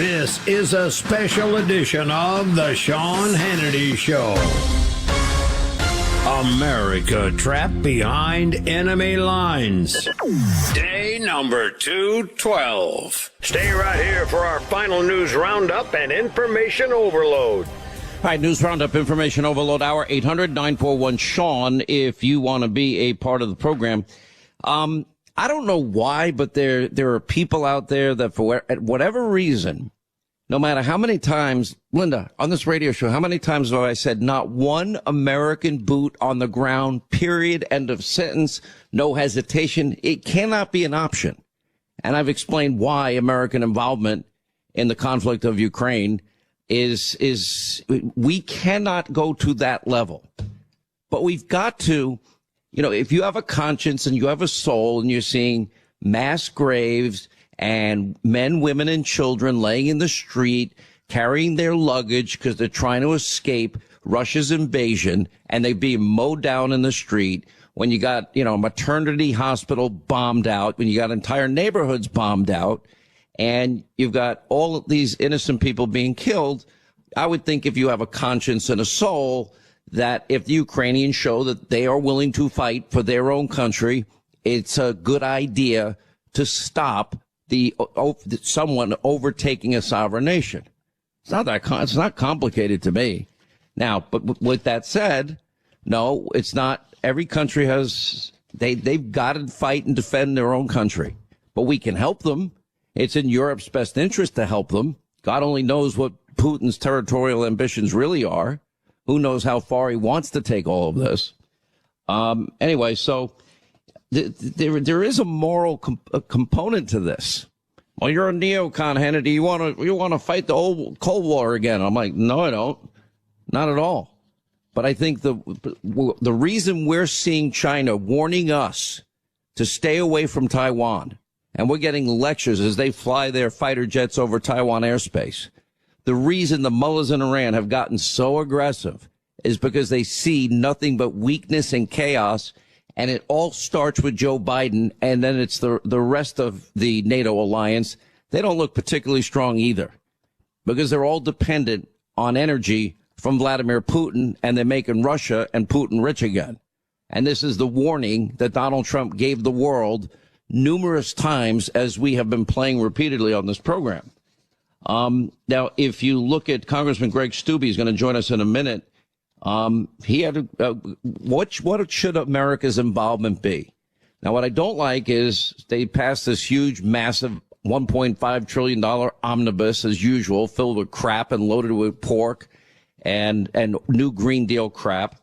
This is a special edition of The Sean Hannity Show. America trapped behind enemy lines. Day number 212. Stay right here for our final news roundup and information overload. All right, News Roundup, Information Overload Hour, 800-941-SEAN, if you want to be a part of the program. I don't know why, but there are people out there that for whatever reason, no matter how many times, Linda, on this radio show, how many times have I said not one American boot on the ground, period, end of sentence, no hesitation. It cannot be an option. And I've explained why American involvement in the conflict of Ukraine is we cannot go to that level. But we've got to, you know, if you have a conscience and you have a soul and you're seeing mass graves and men, women, and children laying in the street, carrying their luggage because they're trying to escape Russia's invasion, and they're being mowed down in the street, when you got, you know, a maternity hospital bombed out, when you got entire neighborhoods bombed out, and you've got all of these innocent people being killed, I would think if you have a conscience and a soul, that if the Ukrainians show that they are willing to fight for their own country, it's a good idea to stop someone overtaking a sovereign nation. It's not that it's not complicated to me. Now, but with that said, no, it's not. Every country has they've got to fight and defend their own country, but we can help them. It's in Europe's best interest to help them. God only knows what Putin's territorial ambitions really are. Who knows how far he wants to take all of this? Anyway, so there is a moral component to this. Well, you're a neocon, Hannity. You want to fight the old Cold War again? I'm like, no, I don't. Not at all. But I think the reason we're seeing China warning us to stay away from Taiwan, and we're getting lectures as they fly their fighter jets over Taiwan airspace, the reason the mullahs in Iran have gotten so aggressive is because they see nothing but weakness and chaos, and it all starts with Joe Biden, and then it's the rest of the NATO alliance. They don't look particularly strong either, because they're all dependent on energy from Vladimir Putin, and they're making Russia and Putin rich again. And this is the warning that Donald Trump gave the world numerous times, as we have been playing repeatedly on this program. Now, if you look at Congressman Greg Steube, he's going to join us in a minute. He had what should America's involvement be? Now, what I don't like is they passed this huge, massive $1.5 trillion omnibus, as usual, filled with crap and loaded with pork and new Green Deal crap.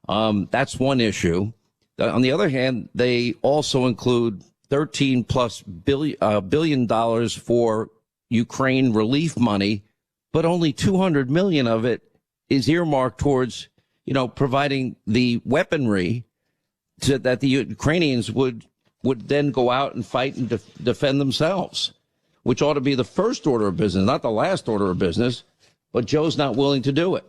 That's one issue. On the other hand, they also include $13+ billion for Ukraine relief money, but only $200 million of it is earmarked towards, you know, providing the weaponry that the Ukrainians would then go out and fight and defend themselves, which ought to be the first order of business, not the last order of business. But Joe's not willing to do it.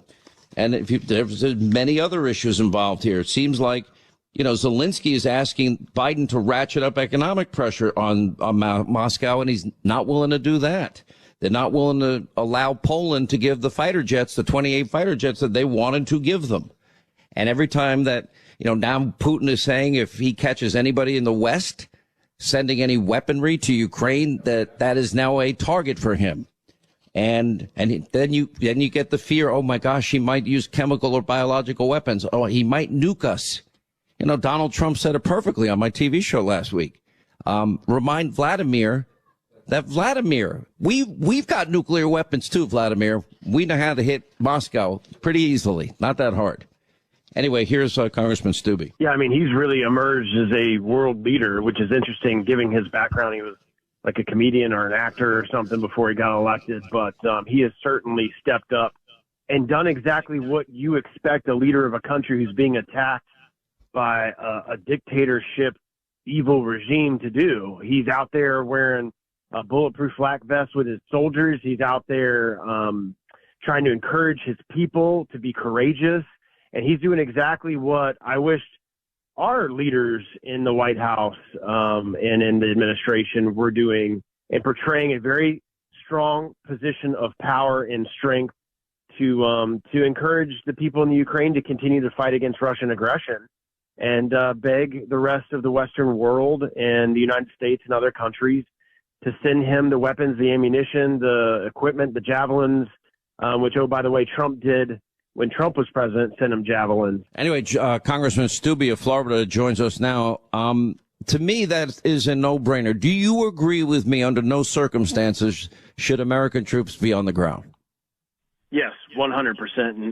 And there's many other issues involved here. It seems like, you know, Zelensky is asking Biden to ratchet up economic pressure on Moscow, and he's not willing to do that. They're not willing to allow Poland to give the fighter jets, the 28 fighter jets that they wanted to give them. And every time that, you know, now Putin is saying if he catches anybody in the West sending any weaponry to Ukraine, that is now a target for him. And then you get the fear, oh my gosh, he might use chemical or biological weapons. Oh, he might nuke us. You know, Donald Trump said it perfectly on my TV show last week. Remind Vladimir that we've got nuclear weapons too, Vladimir. We know how to hit Moscow pretty easily. Not that hard. Anyway, here's Congressman Steube. Yeah, I mean, he's really emerged as a world leader, which is interesting given his background. He was like a comedian or an actor or something before he got elected. But he has certainly stepped up and done exactly what you expect a leader of a country who's being attacked by a dictatorship, evil regime to do. He's out there wearing a bulletproof flak vest with his soldiers. He's out there trying to encourage his people to be courageous. And he's doing exactly what I wished our leaders in the White House and in the administration were doing, and portraying a very strong position of power and strength to encourage the people in the Ukraine to continue to fight against Russian aggression and beg the rest of the Western world and the United States and other countries to send him the weapons, the ammunition, the equipment, the javelins, which, oh, by the way, Trump did when Trump was president, send him javelins. Anyway, Congressman Steube of Florida joins us now. To me, that is a no-brainer. Do you agree with me under no circumstances should American troops be on the ground? Yes, 100%.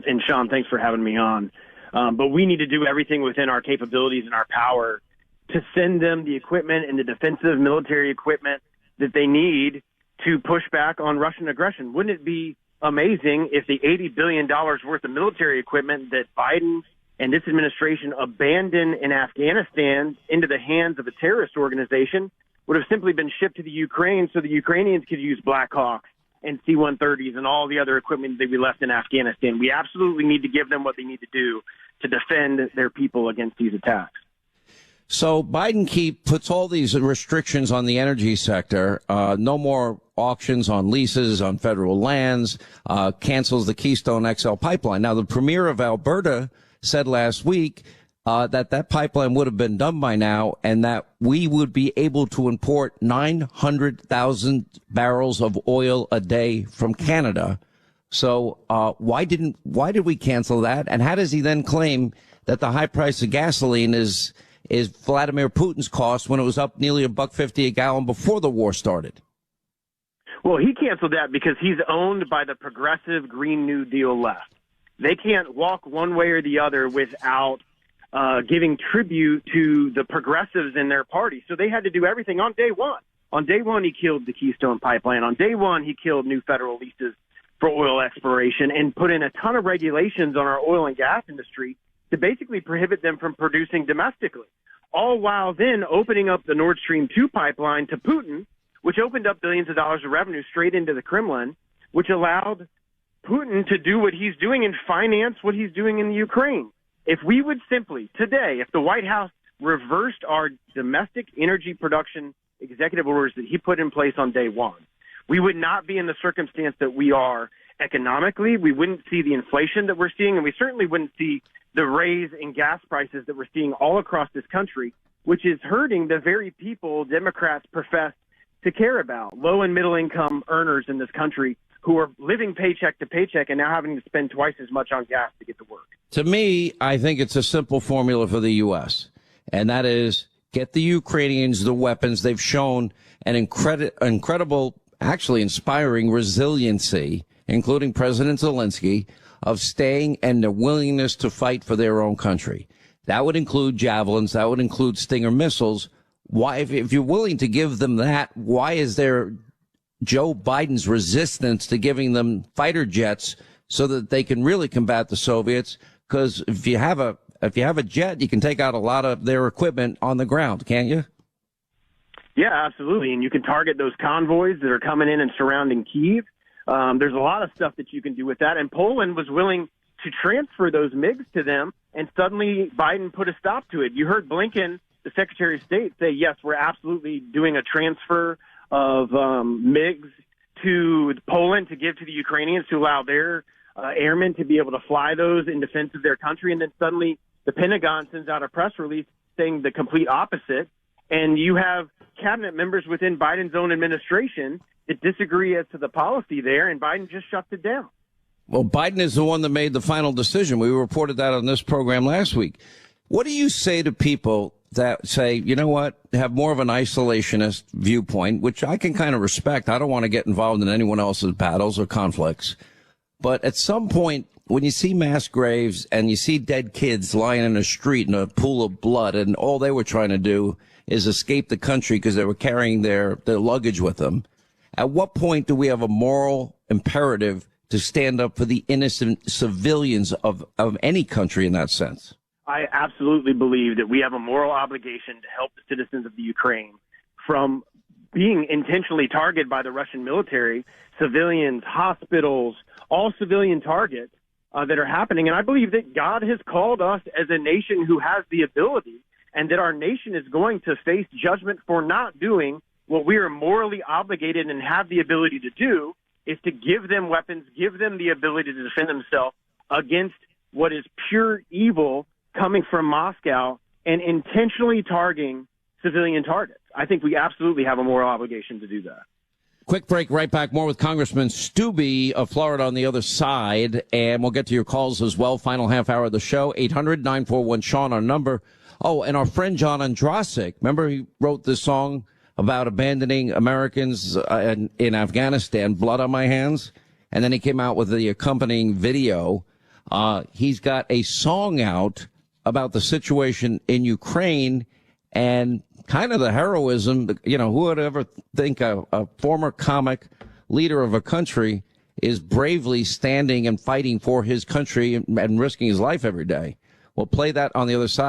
And Sean, thanks for having me on. But we need to do everything within our capabilities and our power to send them the equipment and the defensive military equipment that they need to push back on Russian aggression. Wouldn't it be amazing if the $80 billion worth of military equipment that Biden and this administration abandoned in Afghanistan into the hands of a terrorist organization would have simply been shipped to the Ukraine so the Ukrainians could use Black Hawks and C-130s and all the other equipment that we left in Afghanistan? We absolutely need to give them what they need to do to defend their people against these attacks. So Biden puts all these restrictions on the energy sector, no more auctions on leases on federal lands, cancels the Keystone XL pipeline. Now, the premier of Alberta said last week that pipeline would have been done by now and that we would be able to import 900,000 barrels of oil a day from Canada. So why did we cancel that? And how does he then claim that the high price of gasoline is Vladimir Putin's cost when it was up nearly $1.50 a gallon before the war started? Well, he canceled that because he's owned by the progressive Green New Deal left. They can't walk one way or the other without giving tribute to the progressives in their party. So they had to do everything on day one. On day one, he killed the Keystone Pipeline. On day one, he killed new federal leases for oil exploration and put in a ton of regulations on our oil and gas industry to basically prohibit them from producing domestically, all while then opening up the Nord Stream 2 pipeline to Putin, which opened up billions of dollars of revenue straight into the Kremlin, which allowed Putin to do what he's doing and finance what he's doing in the Ukraine. If we would simply, today, if the White House reversed our domestic energy production executive orders that he put in place on day one, we would not be in the circumstance that we are economically. We wouldn't see the inflation that we're seeing, and we certainly wouldn't see the raise in gas prices that we're seeing all across this country, which is hurting the very people Democrats profess to care about, low and middle income earners in this country who are living paycheck to paycheck and now having to spend twice as much on gas to get to work. To me, I think it's a simple formula for the U.S., and that is get the Ukrainians the weapons. They've shown an incredible, actually inspiring resiliency, including President Zelensky, of staying and their willingness to fight for their own country. That would include javelins. That would include Stinger missiles. Why, if you're willing to give them that, why is there Joe Biden's resistance to giving them fighter jets so that they can really combat the Soviets? Because if you have a jet, you can take out a lot of their equipment on the ground, can't you? Yeah, absolutely. And you can target those convoys that are coming in and surrounding Kyiv. There's a lot of stuff that you can do with that. And Poland was willing to transfer those MiGs to them, and suddenly Biden put a stop to it. You heard Blinken, the Secretary of State, say, yes, we're absolutely doing a transfer of MiGs to Poland to give to the Ukrainians to allow their airmen to be able to fly those in defense of their country. And then suddenly the Pentagon sends out a press release saying the complete opposite. And you have cabinet members within Biden's own administration that disagree as to the policy there, and Biden just shuts it down. Well, Biden is the one that made the final decision. We reported that on this program last week. What do you say to people that say, you know what, have more of an isolationist viewpoint, which I can kind of respect? I don't want to get involved in anyone else's battles or conflicts. But at some point, when you see mass graves and you see dead kids lying in a street in a pool of blood, and all they were trying to do is escape the country because they were carrying their luggage with them, at what point do we have a moral imperative to stand up for the innocent civilians of any country in that sense? I absolutely believe that we have a moral obligation to help the citizens of the Ukraine from being intentionally targeted by the Russian military, civilians, hospitals, all civilian targets that are happening. And I believe that God has called us as a nation who has the ability, and that our nation is going to face judgment for not doing what we are morally obligated and have the ability to do, is to give them weapons, give them the ability to defend themselves against what is pure evil coming from Moscow and intentionally targeting civilian targets. I think we absolutely have a moral obligation to do that. Quick break, right back. More with Congressman Steube of Florida on the other side, and we'll get to your calls as well. Final half hour of the show, 800-941-SEAN, our number. Oh, and our friend John Andrasik, remember he wrote this song about abandoning Americans in Afghanistan, Blood on My Hands? And then he came out with the accompanying video. He's got a song out about the situation in Ukraine and kind of the heroism. You know, who would ever think a former comic leader of a country is bravely standing and fighting for his country and risking his life every day? We'll play that on the other side.